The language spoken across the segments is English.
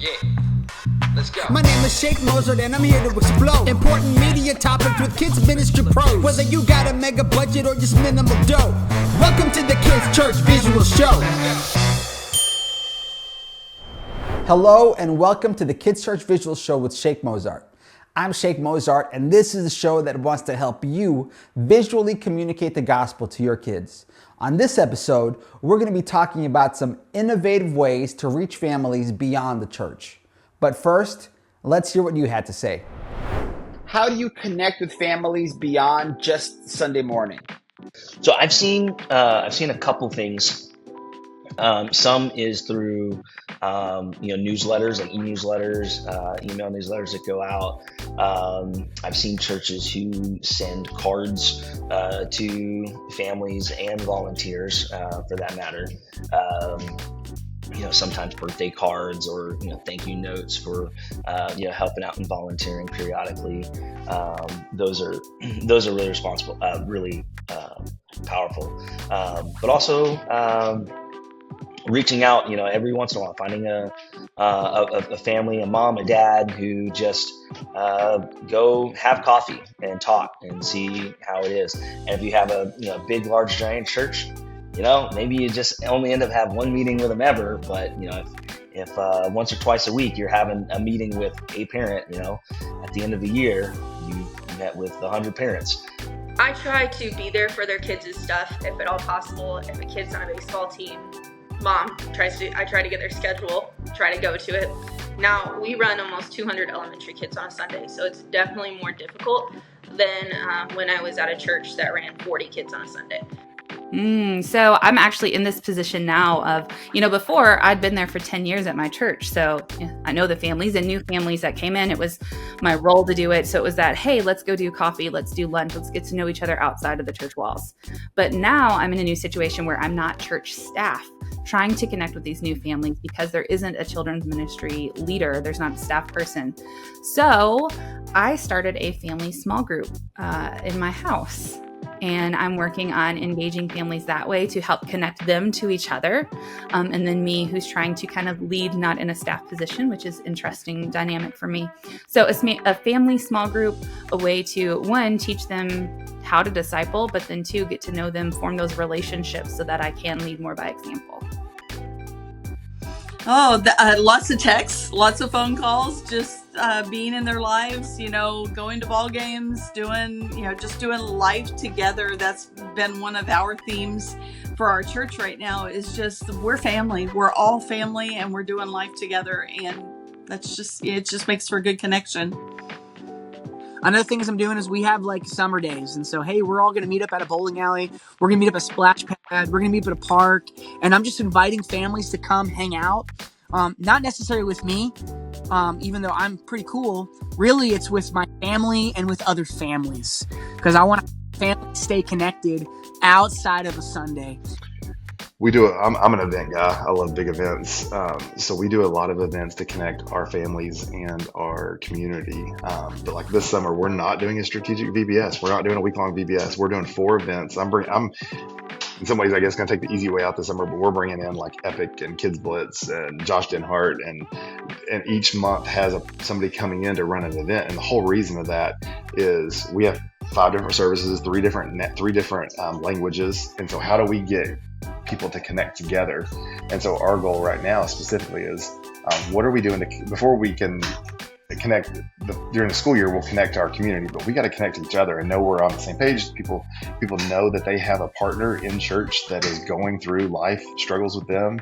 Yeah, let's go. My name is Sheik Mozart and I'm here to explode important media topics with kids ministry pros. Whether you got a mega budget or just minimal dough. Welcome to the Kids Church Visual Show. Hello and welcome to the Kids Church Visual Show with Sheik Mozart. I'm Sheik Mozart and this is a show that wants to help you visually communicate the gospel to your kids. On this episode, we're going to be talking about some innovative ways to reach families beyond the church. But first, let's hear what you had to say. How do you connect with families beyond just Sunday morning? So I've seen a couple things. Some is through newsletters and e-newsletters, email newsletters that go out. I've seen churches who send cards to families and volunteers, for that matter. Sometimes birthday cards or thank you notes for helping out and volunteering periodically. Those are really responsible, really powerful. But also reaching out, every once in a while, finding a family, a mom, a dad who just go have coffee and talk and see how it is. And if you have a big, large, giant church, maybe you just only end up having one meeting with them ever. But if once or twice a week you're having a meeting with a parent, at the end of the year you met with 100 parents. I try to be there for their kids' stuff if at all possible. If a kid's on a baseball team, I try to get their schedule, try to go to it. Now, we run almost 200 elementary kids on a Sunday, so it's definitely more difficult than when I was at a church that ran 40 kids on a Sunday. So I'm actually in this position now of, before I'd been there for 10 years at my church. So I know the families and new families that came in. It was my role to do it. So it was that, hey, let's go do coffee. Let's do lunch. Let's get to know each other outside of the church walls. But now I'm in a new situation where I'm not church staff trying to connect with these new families because there isn't a children's ministry leader. There's not a staff person. So I started a family small group in my house. And I'm working on engaging families that way to help connect them to each other. And then me, who's trying to kind of lead, not in a staff position, which is interesting dynamic for me. So a family small group, a way to, one, teach them how to disciple, but then two, get to know them, form those relationships so that I can lead more by example. Lots of texts, lots of phone calls, just being in their lives, going to ball games, doing life together. That's been one of our themes for our church right now is just, we're family. We're all family and we're doing life together. And it just makes for a good connection. Another things I'm doing is we have like summer days. And so, hey, we're all going to meet up at a bowling alley. We're going to meet up at a splash pad. We're going to meet up at a park. And I'm just inviting families to come hang out. Not necessarily with me, even though I'm pretty cool. Really, it's with my family and with other families. Because I want families to stay connected outside of a Sunday. I'm an event guy. I love big events. So we do a lot of events to connect our families and our community. But like this summer, we're not doing a strategic VBS. We're not doing a week-long VBS. We're doing 4 events. I'm in some ways, I guess, going to take the easy way out this summer, but we're bringing in like Epic and Kids Blitz and Josh Denhart, and each month has somebody coming in to run an event. And the whole reason of that is we have 5 different services, 3 different languages. And so how do we get people to connect together? And so our goal right now specifically is what are we doing before we can connect during the school year? We'll connect to our community, but we got to connect to each other and know we're on the same page. People know that they have a partner in church that is going through life struggles with them.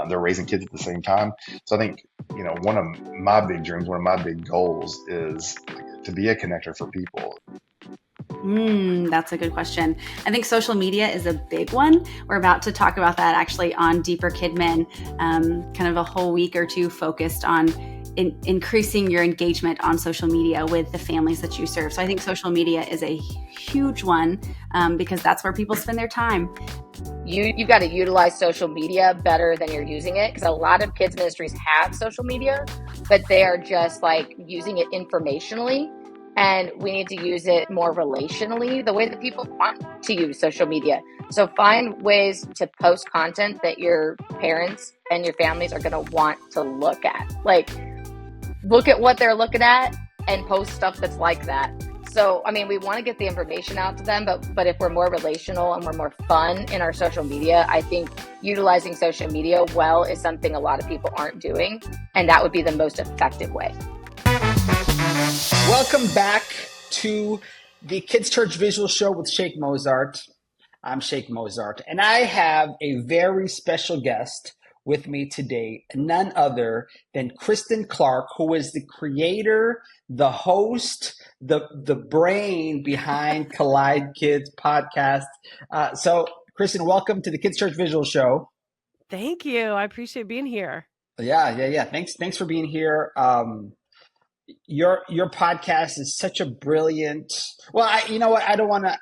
They're raising kids at the same time. So I think one of my big dreams, one of my big goals is to be a connector for people. That's a good question. I think social media is a big one. We're about to talk about that actually on Deeper Kidmin, kind of a whole week or two focused on increasing your engagement on social media with the families that you serve. So I think social media is a huge one because that's where people spend their time. You've got to utilize social media better than you're using it, because a lot of kids ministries have social media, but they are just like using it informationally. And we need to use it more relationally, the way that people want to use social media. So find ways to post content that your parents and your families are going to want to look at. Like, look at what they're looking at and post stuff that's like that. So, I mean, we want to get the information out to them, but if we're more relational and we're more fun in our social media, I think utilizing social media well is something a lot of people aren't doing, and that would be the most effective way. Welcome back to the Kids Church Visual Show with Sheik Mozart. I'm Sheik Mozart, and I have a very special guest with me today, none other than Christen Clark, who is the creator, the host, the brain behind Collide Kids podcast. So, Kristen, welcome to the Kids Church Visual Show. Thank you. I appreciate being here. Yeah. Thanks for being here. Your podcast is such a brilliant. Well, you know what? I don't want to.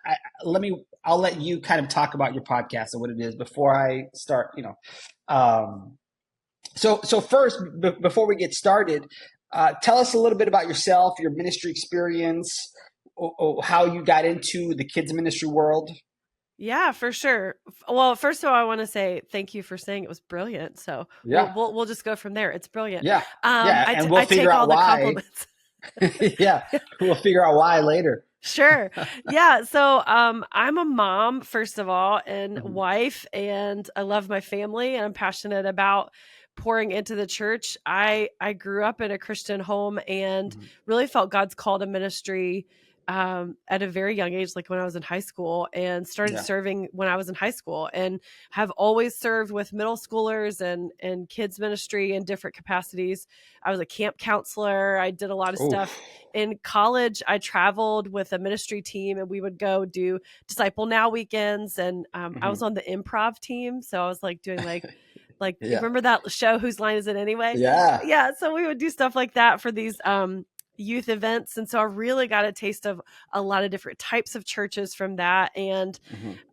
I'll let you kind of talk about your podcast and what it is before I start. So first, before we get started, tell us a little bit about yourself, your ministry experience, how you got into the kids ministry world. Yeah, for sure. Well, first of all, I want to say thank you for saying it was brilliant. So Yeah. we'll just go from there. It's brilliant. Yeah. And we'll I figure take out all the why. compliments. Yeah, we'll figure out why later. Sure. Yeah. So I'm a mom, first of all, and Mhm. wife, and I love my family, and I'm passionate about pouring into the church. I grew up in a Christian home and Mhm. really felt God's call to ministry at a very young age, like when I was in high school, and started Yeah. serving when I was in high school, and have always served with middle schoolers and kids ministry in different capacities. I was a camp counselor. I did a lot of stuff. In college, I traveled with a ministry team, and we would go do Disciple Now weekends. And I was on the improv team, so I was like doing like Yeah. remember that show, Whose Line Is It Anyway? Yeah. So we would do stuff like that for these youth events, and so I really got a taste of a lot of different types of churches from that. And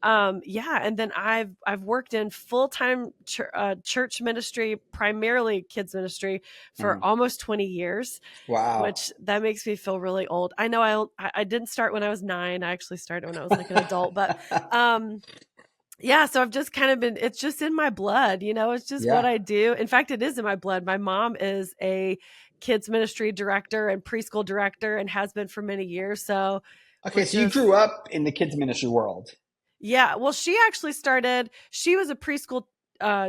and then I've worked in full-time church ministry, primarily kids ministry, for almost 20 years. Wow. Which that makes me feel really old. I know I didn't start when I was 9. I actually started when I was like an adult, but yeah, so I've just kind of been, it's just in my blood, it's just what I do. In fact, it is in my blood. My mom is a kids ministry director and preschool director and has been for many years. So Okay, so you grew up in the kids ministry world. Yeah, well, she actually she was a preschool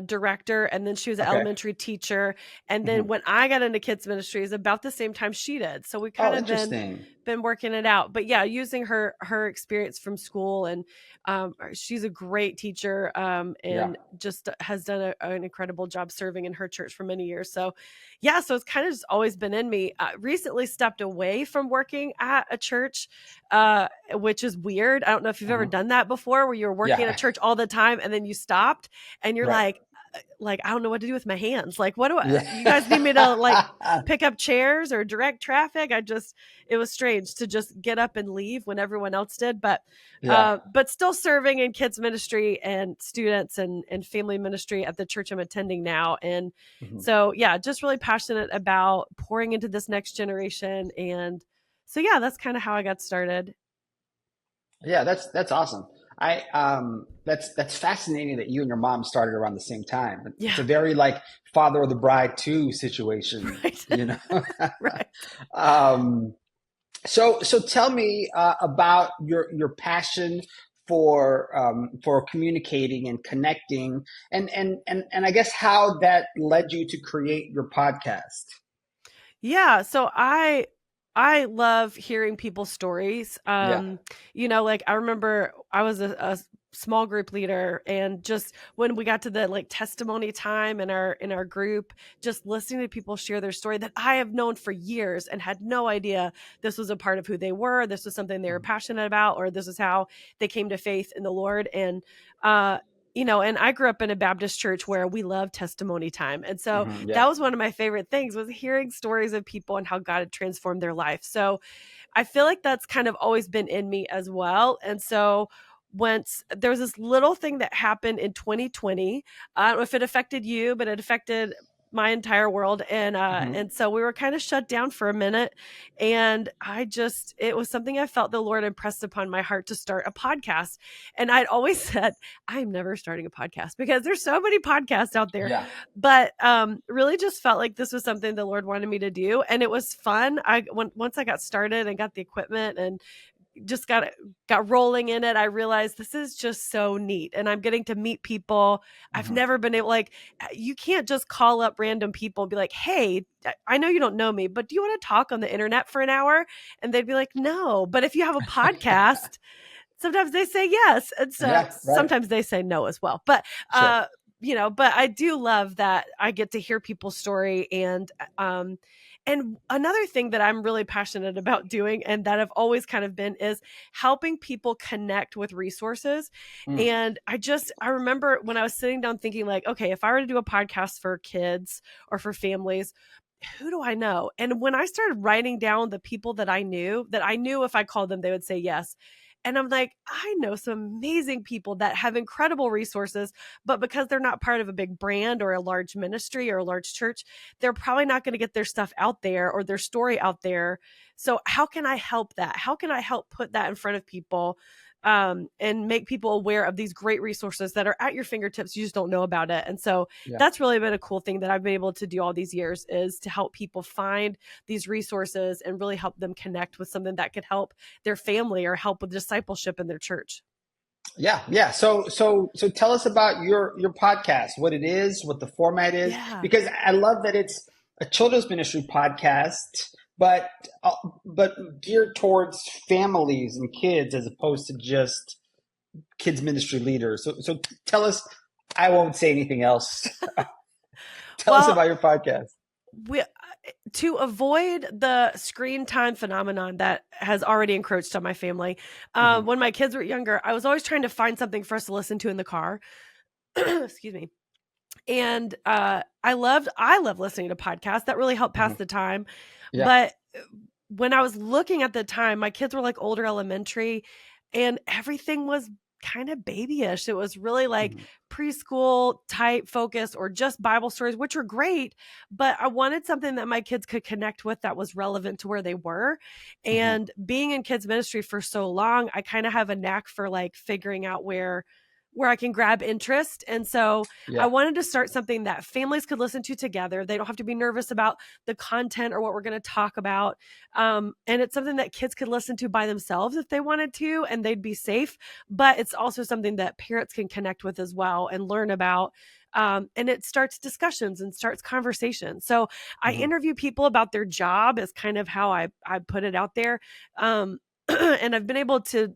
director, and then she was an elementary teacher. And then when I got into kids ministry is about the same time she did. So we kind of been working it out. But yeah, using her experience from school, and she's a great teacher and just has done an incredible job serving in her church for many years. So yeah, so it's kind of just always been in me. Recently stepped away from working at a church, which is weird. I don't know if you've ever done that before, where you're working at a church all the time and then you stopped and you're like, I don't know what to do with my hands. Like, what do you guys need me to pick up chairs or direct traffic? It was strange to just get up and leave when everyone else did, but still serving in kids ministry and students and family ministry at the church I'm attending now. And so, yeah, just really passionate about pouring into this next generation. And so, yeah, that's kind of how I got started. Yeah, that's awesome. That's fascinating that you and your mom started around the same time. It's a very Father of the Bride 2 situation, Right. So tell me about your passion for communicating and connecting, and I guess how that led you to create your podcast. Yeah, so I love hearing people's stories. I remember I was a small group leader, and just when we got to the testimony time in our group, just listening to people share their story that I have known for years and had no idea this was a part of who they were, this was something they were passionate about, or this is how they came to faith in the Lord. And and I grew up in a Baptist church where we love testimony time. And so that was one of my favorite things, was hearing stories of people and how God had transformed their life. So I feel like that's kind of always been in me as well. And so once there was this little thing that happened in 2020, I don't know if it affected you, but it affected my entire world. And so we were kind of shut down for a minute. And it was something I felt the Lord impressed upon my heart to start a podcast. And I'd always said, I'm never starting a podcast because there's so many podcasts out there. Yeah. But really just felt like this was something the Lord wanted me to do. And it was fun. Once I got started and got the equipment and just got rolling in it, I realized this is just so neat, and I'm getting to meet people. I've never been able, like, you can't just call up random people and be like, hey, I know you don't know me, but do you want to talk on the internet for an hour? And they'd be like, no. But if you have a podcast, sometimes they say yes. And so sometimes they say no as well. But, but I do love that I get to hear people's story. And another thing that I'm really passionate about doing, and that I've always kind of been, is helping people connect with resources. And I remember when I was sitting down thinking, like, okay, if I were to do a podcast for kids or for families, who do I know? And when I started writing down the people that I knew if I called them, they would say yes. And I'm like, I know some amazing people that have incredible resources, but because they're not part of a big brand or a large ministry or a large church, they're probably not going to get their stuff out there or their story out there. So how can I help that? How can I help put that in front of people, and make people aware of these great resources that are at your fingertips? You just don't know about it. And so that's really been a cool thing that I've been able to do all these years, is to help people find these resources and really help them connect with something that could help their family or help with discipleship in their church. Yeah. So tell us about your podcast, what it is, what the format is, because I love that it's a children's ministry podcast, but geared towards families and kids as opposed to just kids ministry leaders. So tell us. I won't say anything else. Tell us about your podcast. To avoid the screen time phenomenon that has already encroached on my family, when my kids were younger, I was always trying to find something for us to listen to in the car. Excuse me. And I love listening to podcasts. That really helped pass the time. But when I was looking at the time, my kids were like older elementary, and everything was kind of babyish. It was really like preschool type focus or just Bible stories, which were great, but I wanted something that my kids could connect with that was relevant to where they were. And being in kids ministry for so long, I kind of have a knack for like figuring out where I can grab interest. And so I wanted to start something that families could listen to together. They don't have to be nervous about the content or what we're going to talk about. And it's something that kids could listen to by themselves if they wanted to, and they'd be safe. But it's also something that parents can connect with as well and learn about. And it starts discussions and starts conversations. So I interview people about their job, is kind of how I put it out there. And I've been able to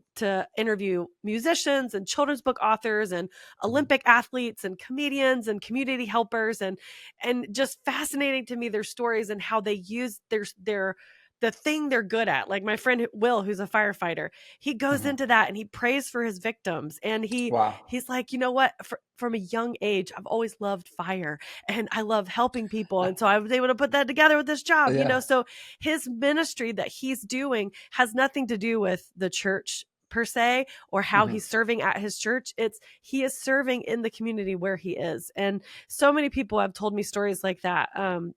interview musicians and children's book authors and Olympic athletes and comedians and community helpers, and just fascinating to me their stories and how they use the thing they're good at. Like my friend Will, who's a firefighter, he goes into that and he prays for his victims. And he's like, you know what, from a young age, I've always loved fire and I love helping people. And so I was able to put that together with this job, so his ministry that he's doing has nothing to do with the church per se, or how he's serving at his church. He is serving in the community where he is. And so many people have told me stories like that,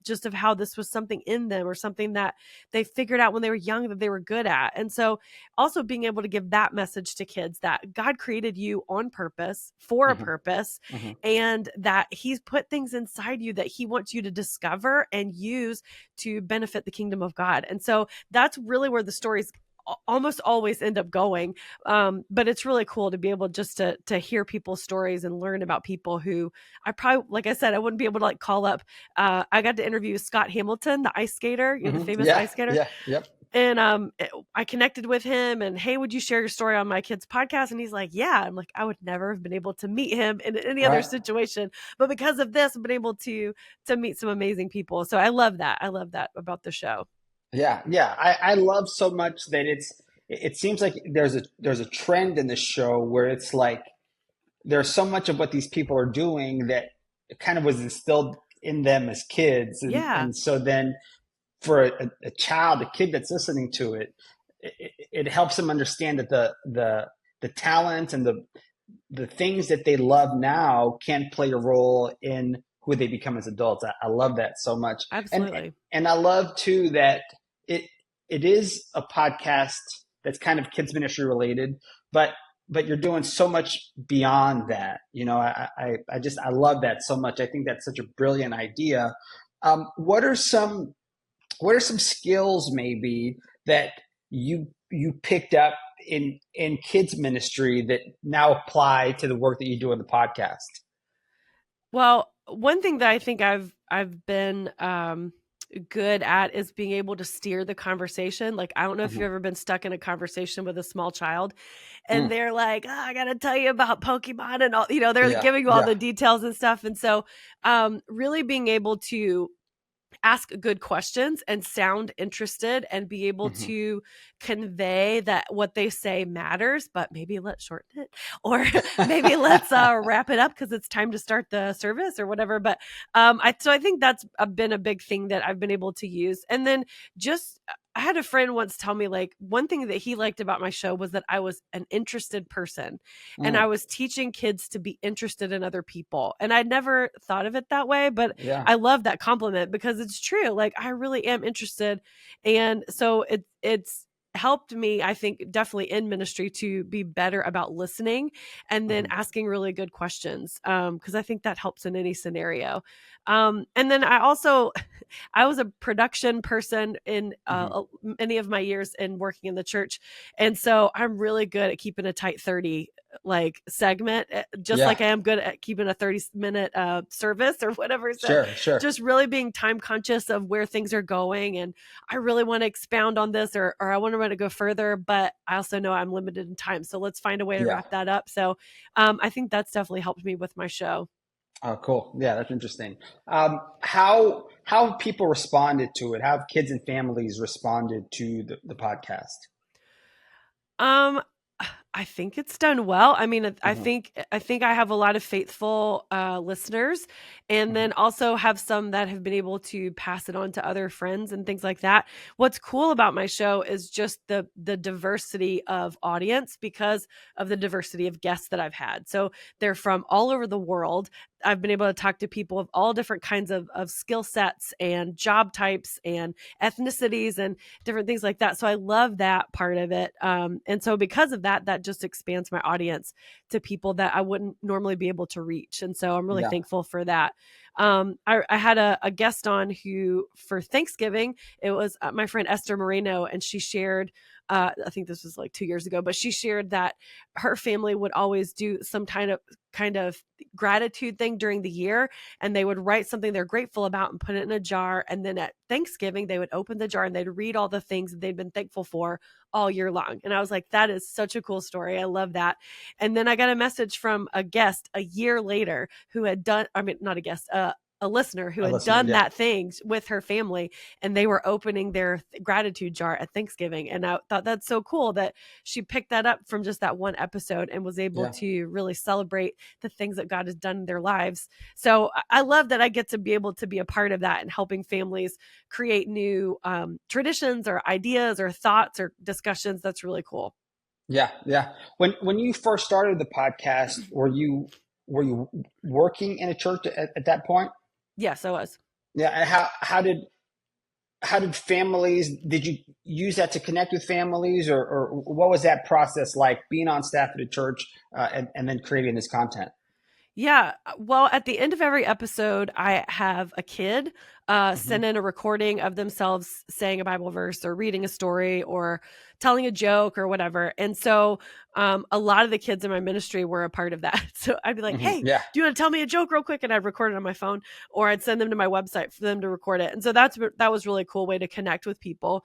just of how this was something in them or something that they figured out when they were young that they were good at. And so also being able to give that message to kids, that God created you on purpose for a purpose, and that he's put things inside you that he wants you to discover and use to benefit the kingdom of God. And so that's really where the stories almost always end up going. But it's really cool to be able just to hear people's stories and learn about people who I probably, like I said, I wouldn't be able to like call up. I got to interview Scott Hamilton, the ice skater, the famous ice skater. And I connected with him and, hey, would you share your story on my kid's podcast? And he's like, yeah. I'm like, I would never have been able to meet him in any other situation, but because of this, I've been able to meet some amazing people. So I love that. I love that about the show. Yeah. I love so much that it seems like there's a trend in the show where it's like there's so much of what these people are doing that it kind of was instilled in them as kids. And so then for a child, a kid that's listening to it, it helps them understand that the talent and the things that they love now can play a role in who they become as adults. I love that so much. Absolutely. And I love too that it is a podcast that's kind of kids ministry related, but you're doing so much beyond that. You know, I love that so much. I think that's such a brilliant idea. What are some skills maybe that you picked up in kids ministry that now apply to the work that you do in the podcast? Well, one thing that I think I've been good at is being able to steer the conversation. Like, I don't know if you've ever been stuck in a conversation with a small child and they're like, oh, I got to tell you about Pokemon and all, you know, they're giving you all the details and stuff. And so really being able to ask good questions and sound interested and be able to convey that what they say matters, but maybe let's shorten it, or maybe let's wrap it up because it's time to start the service or whatever. But I think that's been a big thing that I've been able to use. And then just I had a friend once tell me, like, one thing that he liked about my show was that I was an interested person and I was teaching kids to be interested in other people. And I'd never thought of it that way, but I love that compliment because it's true. Like, I really am interested. And so it's helped me, I think, definitely in ministry to be better about listening and then asking really good questions. Cause I think that helps in any scenario. And then I was a production person in many of my years in working in the church. And so I'm really good at keeping a tight 30 segment, just like I am good at keeping a 30-minute service or whatever. So Sure. just really being time conscious of where things are going. And I really want to expound on this or I want to go further, but I also know I'm limited in time. So let's find a way to wrap that up. So I think that's definitely helped me with my show. Oh, cool. Yeah, that's interesting. How have people responded to it? How have kids and families responded to the podcast? I think it's done well. I mean, I think I have a lot of faithful listeners, and then also have some that have been able to pass it on to other friends and things like that. What's cool about my show is just the diversity of audience because of the diversity of guests that I've had. So they're from all over the world. I've been able to talk to people of all different kinds of skill sets and job types and ethnicities and different things like that. So I love that part of it. And so because of that, that just expands my audience to people that I wouldn't normally be able to reach. And so I'm really thankful for that. I had a guest on who for Thanksgiving, it was my friend Esther Moreno, and she shared, I think this was like 2 years ago, but she shared that her family would always do some kind of gratitude thing during the year, and they would write something they're grateful about and put it in a jar. And then at Thanksgiving, they would open the jar and they'd read all the things that they'd been thankful for all year long. And I was like, that is such a cool story. I love that. And then I got a message from a guest a year later who had done, I mean, not a guest, a listener who had done that thing with her family, and they were opening their gratitude jar at Thanksgiving. And I thought that's so cool that she picked that up from just that one episode and was able to really celebrate the things that God has done in their lives. So I love that I get to be able to be a part of that and helping families create new traditions or ideas or thoughts or discussions. That's really cool. Yeah. When you first started the podcast, were you working in a church at that point? Yes, I was. Yeah. And how did families, did you use that to connect with families, or what was that process like, being on staff at a church and then creating this content? Yeah. Well, at the end of every episode, I have a kid send in a recording of themselves saying a Bible verse or reading a story or telling a joke or whatever. And so a lot of the kids in my ministry were a part of that. So I'd be like, hey, do you want to tell me a joke real quick? And I'd record it on my phone, or I'd send them to my website for them to record it. And so that was really a cool way to connect with people.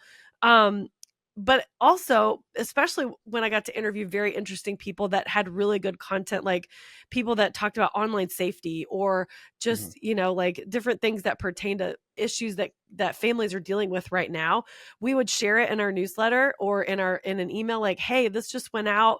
But also, especially when I got to interview very interesting people that had really good content, like people that talked about online safety or just, like different things that pertain to issues that families are dealing with right now, we would share it in our newsletter or in an email, like, hey, this just went out.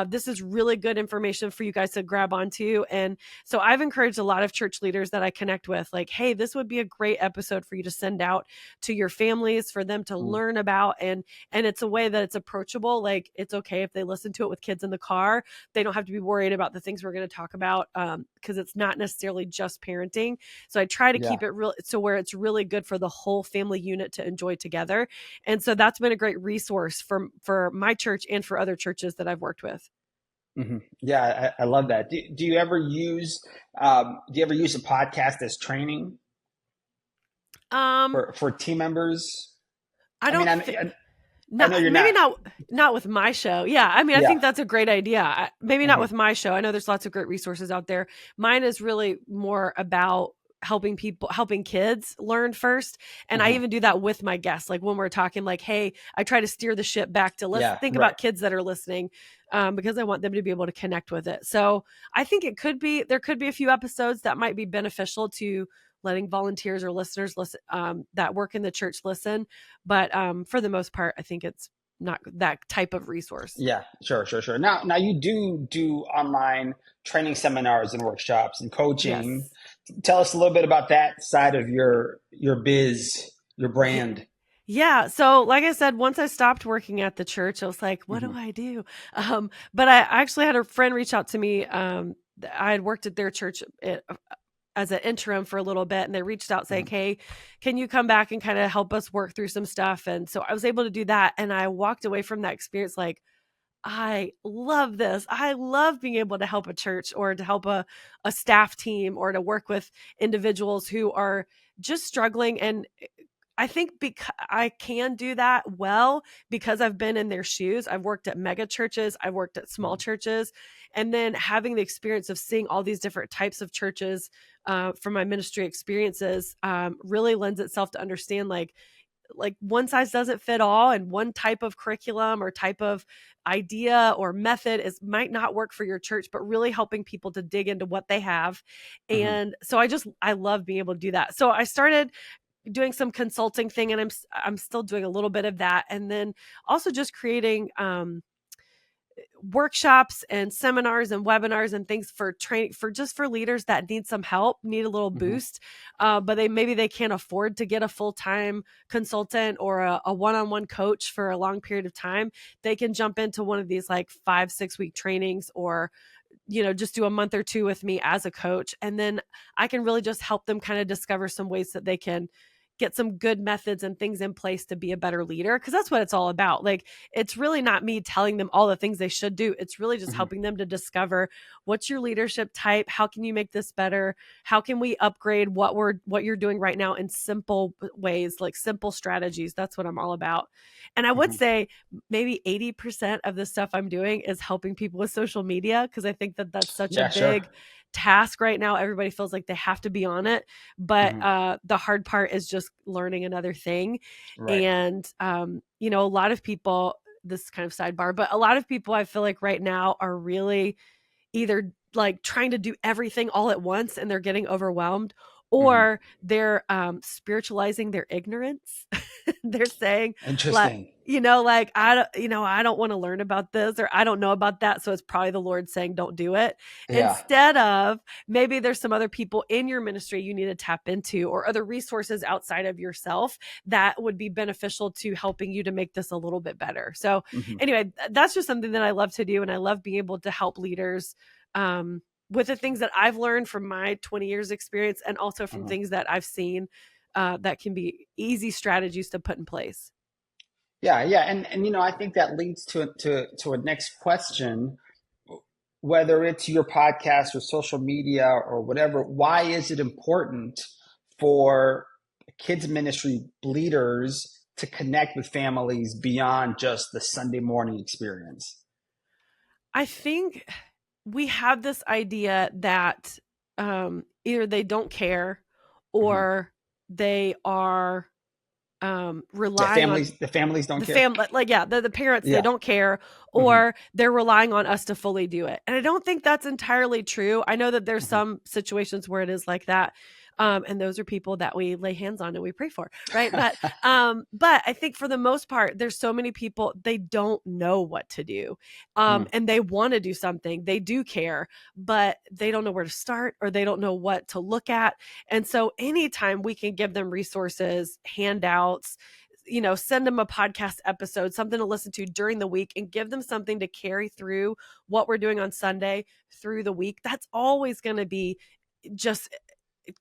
This is really good information for you guys to grab onto. And so I've encouraged a lot of church leaders that I connect with, like, hey, this would be a great episode for you to send out to your families for them to learn about. And it's a way that it's approachable. Like, it's okay if they listen to it with kids in the car. They don't have to be worried about the things we're going to talk about, because it's not necessarily just parenting. So I try to keep it real, so where it's really good for the whole family unit to enjoy together. And so that's been a great resource for my church and for other churches that I've worked with. Mm-hmm. Yeah, I love that. Do you ever use a podcast as training for team members? I don't. I know you're maybe not with my show. Yeah. I mean, I think that's a great idea. Maybe not with my show. I know there's lots of great resources out there. Mine is really more about helping kids learn first. And I even do that with my guests. Like when we're talking, like, hey, I try to steer the ship back to let's think about kids that are listening, because I want them to be able to connect with it. So I think there could be a few episodes that might be beneficial to letting volunteers or listeners listen, that work in the church listen. But for the most part, I think it's not that type of resource. Yeah, sure. Now you do online training seminars and workshops and coaching. Yes. Tell us a little bit about that side of your biz, your brand. Yeah. So like I said, once I stopped working at the church, I was like, what do I do? But I actually had a friend reach out to me. I had worked at their church as an interim for a little bit, and they reached out saying, hey, can you come back and kind of help us work through some stuff? And so I was able to do that. And I walked away from that experience like, I love this. I love being able to help a church or to help a staff team or to work with individuals who are just struggling. And I think because I can do that well because I've been in their shoes. I've worked at mega churches. I've worked at small churches. And then having the experience of seeing all these different types of churches from my ministry experiences really lends itself to understand like one size doesn't fit all, and one type of curriculum or type of idea or method might not work for your church, but really helping people to dig into what they have. And so I love being able to do that. So I started doing some consulting thing, and I'm still doing a little bit of that. And then also just creating workshops and seminars and webinars and things for training for leaders that need some help, need a little boost, but maybe they can't afford to get a full-time consultant or a one-on-one coach for a long period of time. They can jump into one of these like 5-6 week trainings, or just do a month or two with me as a coach. And then I can really just help them kind of discover some ways that they can get some good methods and things in place to be a better leader. Cause that's what it's all about. Like, it's really not me telling them all the things they should do. It's really just helping them to discover what's your leadership type. How can you make this better? How can we upgrade what you're doing right now in simple ways, like simple strategies? That's what I'm all about. And I would say maybe 80% of the stuff I'm doing is helping people with social media. Cause I think that that's such a big task right now. Everybody feels like they have to be on it, but the hard part is just learning another thing. And a lot of people, this is kind of sidebar, but a lot of people I feel like right now are really either like trying to do everything all at once and they're getting overwhelmed, or they're spiritualizing their ignorance. They're saying, interesting, I don't want to learn about this, or I don't know about that. So it's probably the Lord saying, don't do it. Instead of maybe there's some other people in your ministry you need to tap into, or other resources outside of yourself that would be beneficial to helping you to make this a little bit better. So anyway, that's just something that I love to do. And I love being able to help leaders with the things that I've learned from my 20 years experience, and also from things that I've seen that can be easy strategies to put in place. Yeah. And I think that leads to a next question, whether it's your podcast or social media or whatever. Why is it important for kids ministry leaders to connect with families beyond just the Sunday morning experience? I think we have this idea that either they don't care, or they are relying on the families don't care. The parents, they don't care, or they're relying on us to fully do it. And I don't think that's entirely true. I know that there's some situations where it is like that. And those are people that we lay hands on and we pray for, right? But I think for the most part, there's so many people, they don't know what to do. And they want to do something. They do care, but they don't know where to start, or they don't know what to look at. And so anytime we can give them resources, handouts, send them a podcast episode, something to listen to during the week, and give them something to carry through what we're doing on Sunday through the week, that's always going to be just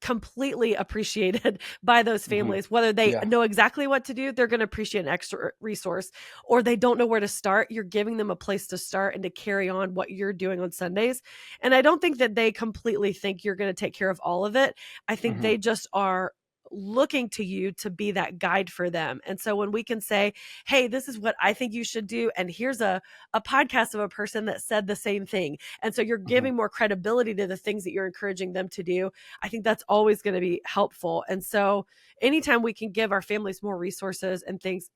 completely appreciated by those families. Whether they know exactly what to do, they're going to appreciate an extra resource, or they don't know where to start. You're giving them a place to start and to carry on what you're doing on Sundays. And I don't think that they completely think you're going to take care of all of it. I think they just are looking to you to be that guide for them. And so when we can say, hey, this is what I think you should do, and here's a podcast of a person that said the same thing, and so you're giving more credibility to the things that you're encouraging them to do, I think that's always going to be helpful. And so anytime we can give our families more resources and things,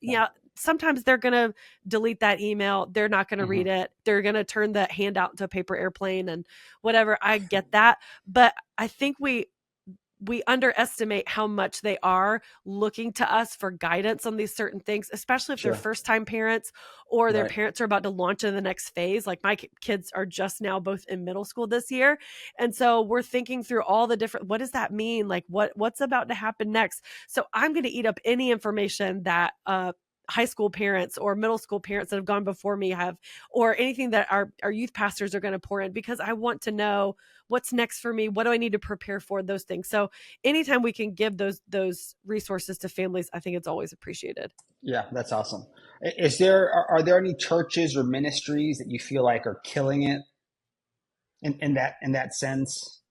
sometimes they're going to delete that email, they're not going to read it, they're going to turn the handout into a paper airplane and whatever. I get that, but I think we underestimate how much they are looking to us for guidance on these certain things, especially if they're first-time parents, or their parents are about to launch in the next phase. Like my kids are just now both in middle school this year. And so we're thinking through all the different, what does that mean? Like what's about to happen next? So I'm going to eat up any information that high school parents or middle school parents that have gone before me have, or anything that our youth pastors are going to pour in, because I want to know what's next for me. What do I need to prepare for? Those things. So anytime we can give those resources to families, I think it's always appreciated. Yeah, that's awesome. Are there any churches or ministries that you feel like are killing it in that sense?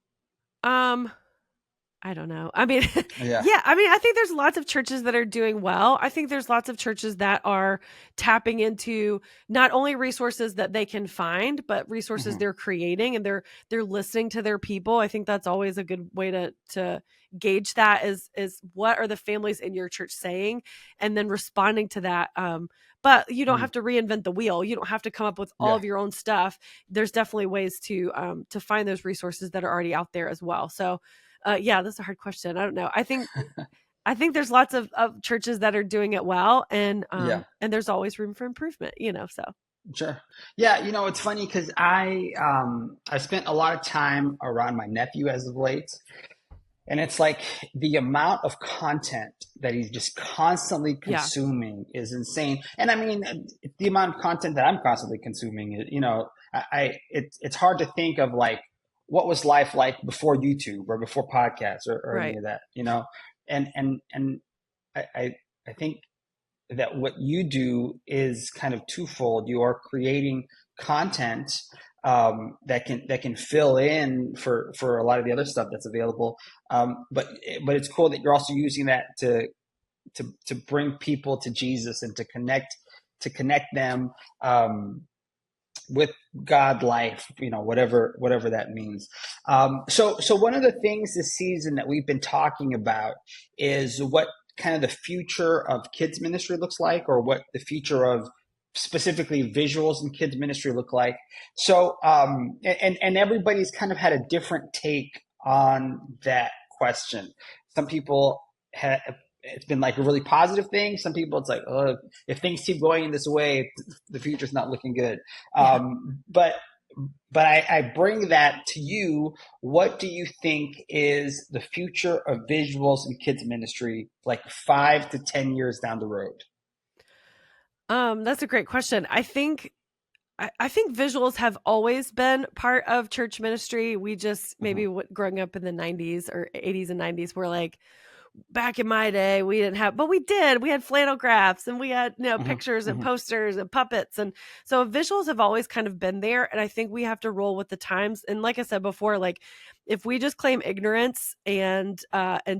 I don't know. I mean, I think there's lots of churches that are doing well. I think there's lots of churches that are tapping into not only resources that they can find, but resources they're creating, and they're listening to their people. I think that's always a good way to gauge that is what are the families in your church saying, and then responding to that. But you don't have to reinvent the wheel. You don't have to come up with all of your own stuff. There's definitely ways to find those resources that are already out there as well. So that's a hard question. I don't know. I think there's lots of churches that are doing it well, and there's always room for improvement, so. Sure. Yeah. It's funny because I spent a lot of time around my nephew as of late, and it's like the amount of content that he's just constantly consuming is insane. And I mean, the amount of content that I'm constantly consuming, it's hard to think of like, what was life like before YouTube or before podcasts or any of that, and I think that what you do is kind of twofold. You are creating content that can fill in for a lot of the other stuff that's available. But it's cool that you're also using that to bring people to Jesus and to connect them with God life, whatever that means. So one of the things this season that we've been talking about is what kind of the future of kids ministry looks like, or what the future of specifically visuals in kids ministry look like. So, and everybody's kind of had a different take on that question. Some people it's been like a really positive thing. Some people, it's like, oh, if things keep going in this way, the future's not looking good. But I bring that to you. What do you think is the future of visuals in kids ministry, like 5 to 10 years down the road? That's a great question. I think visuals have always been part of church ministry. We just maybe growing up in the 90s or 80s and 90s, we're like, back in my day, we didn't have, but we did. We had flannel graphs, and we had, pictures and posters and puppets. And so visuals have always kind of been there. And I think we have to roll with the times. And like I said before, like if we just claim ignorance and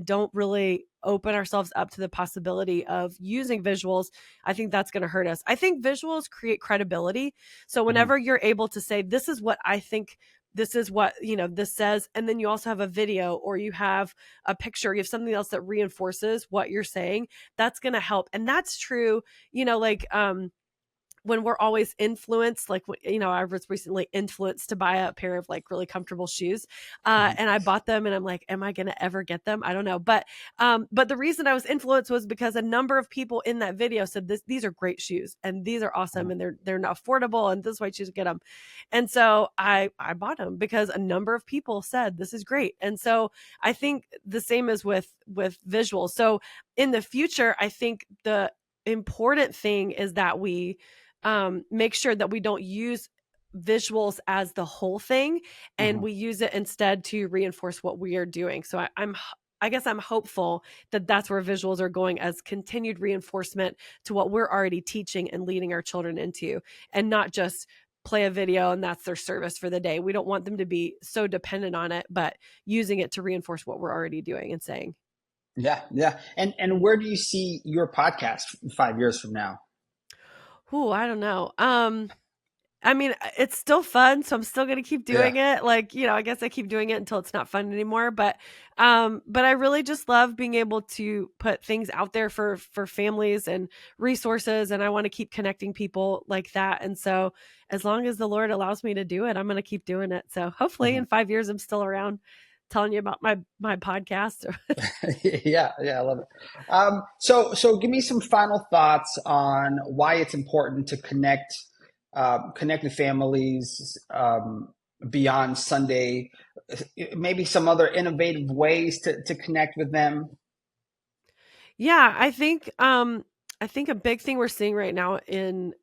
don't really open ourselves up to the possibility of using visuals, I think that's going to hurt us. I think visuals create credibility. So whenever you're able to say, this is what I think, this is what, this says, and then you also have a video, or you have a picture, you have something else that reinforces what you're saying, that's going to help. And that's true, when we're always influenced, like, you know, I was recently influenced to buy a pair of like really comfortable shoes. And I bought them and I'm like, am I going to ever get them? I don't know. But the reason I was influenced was because a number of people in that video said these are great shoes and these are awesome and they're not affordable and this is why you should get them. And so I bought them because a number of people said this is great. And so I think the same as with visuals. So in the future, I think the important thing is that we make sure that we don't use visuals as the whole thing and we use it instead to reinforce what we are doing. So I guess I'm hopeful that that's where visuals are going, as continued reinforcement to what we're already teaching and leading our children into, and not just play a video and that's their service for the day. We don't want them to be so dependent on it, but using it to reinforce what we're already doing and saying. Yeah. And where do you see your podcast 5 years from now? Ooh, I don't know. I mean, it's still fun, so I'm still going to keep doing it. Like, you know, I guess I keep doing it until it's not fun anymore. But I really just love being able to put things out there for families and resources. And I want to keep connecting people like that. And so as long as the Lord allows me to do it, I'm going to keep doing it. So hopefully in 5 years, I'm still around telling you about my podcast. Yeah, I love it. So give me some final thoughts on why it's important to connect with families beyond Sunday, maybe some other innovative ways to connect with them. Yeah, I think a big thing we're seeing right now in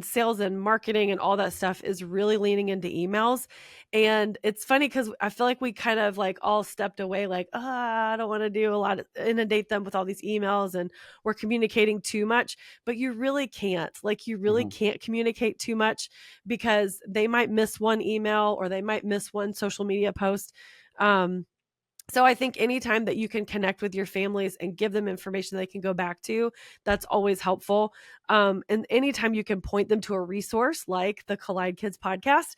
sales and marketing and all that stuff is really leaning into emails. And it's funny because I feel like we kind of like all stepped away, like, I don't want to do a lot of inundate them with all these emails and we're communicating too much, but you really can't. Like, you really can't communicate too much because they might miss one email or they might miss one social media post. So I think anytime that you can connect with your families and give them information they can go back to, that's always helpful. And anytime you can point them to a resource like the Collide Kids podcast,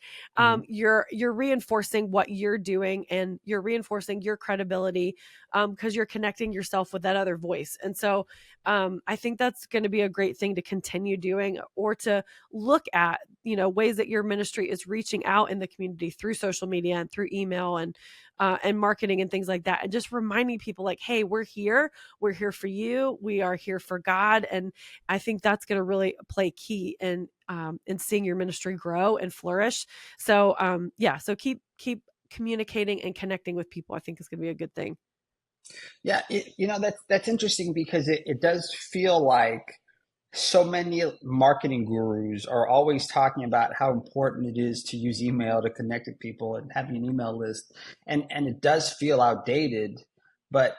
you're reinforcing what you're doing and you're reinforcing your credibility because you're connecting yourself with that other voice. And so I think that's going to be a great thing to continue doing, or to look at, ways that your ministry is reaching out in the community through social media and through email and marketing and things like that. And just reminding people like, hey, we're here for you. We are here for God. And I think that's going to really play key in seeing your ministry grow and flourish. So so keep communicating and connecting with people. I think is going to be a good thing. Yeah. That's interesting because it does feel like so many marketing gurus are always talking about how important it is to use email to connect with people and having an email list. And it does feel outdated, but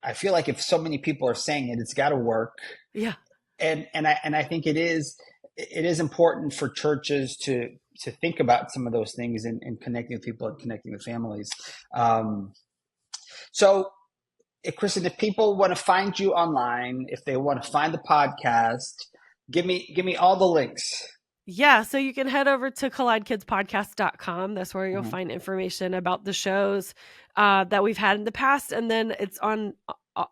I feel like if so many people are saying it, it's got to work. Yeah. And I think it is important for churches to think about some of those things and connecting with people and connecting with families. So Kristen, if people want to find you online, if they want to find the podcast, give me all the links. Yeah, so you can head over to collidekidspodcast.com. That's where you'll find information about the shows that we've had in the past. And then it's on,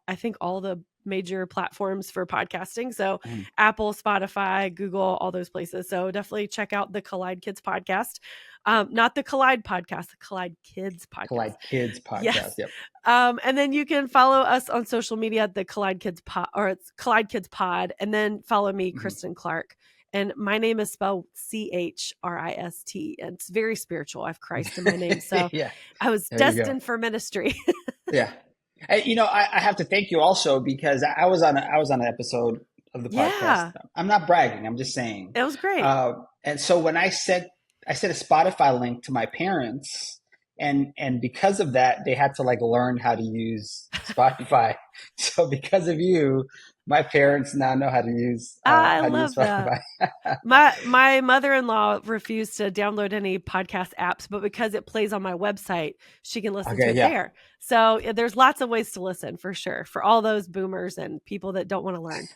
I think, all the major platforms for podcasting. So Apple, Spotify, Google, all those places. So definitely check out the Collide Kids podcast. Not the Collide podcast, the Collide Kids podcast. Collide Kids podcast. Yes. Yep. And then you can follow us on social media at the Collide Kids Pod, or it's Collide Kids Pod, and then follow me, Christen Clark. And my name is spelled Christ, and it's very spiritual. I have Christ in my name, so I was destined for ministry. Yeah. I have to thank you also because I was on an episode of the podcast. Yeah. I'm not bragging. I'm just saying it was great. And so when I sent a Spotify link to my parents, and because of that, they had to learn how to use Spotify. So because of you, my parents now know how to use. I love that. My mother-in-law refused to download any podcast apps, but because it plays on my website, she can listen to it there. So there's lots of ways to listen for sure, for all those boomers and people that don't want to learn.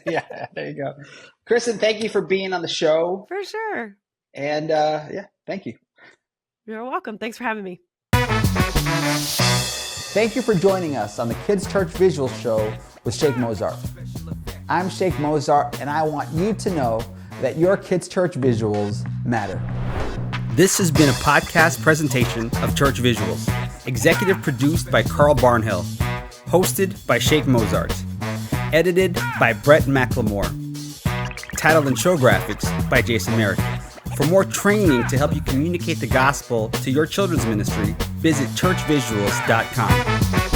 Yeah, there you go. Kristen, thank you for being on the show. For sure. And thank you. You're welcome. Thanks for having me. Thank you for joining us on the Kids Church Visual Show with Sheik Mozart. I'm Sheik Mozart, and I want you to know that your kids' church visuals matter. This has been a podcast presentation of Church Visuals, executive produced by Carl Barnhill, hosted by Sheik Mozart, edited by Brett McLemore, title and show graphics by Jason Merrick. For more training to help you communicate the gospel to your children's ministry, visit churchvisuals.com.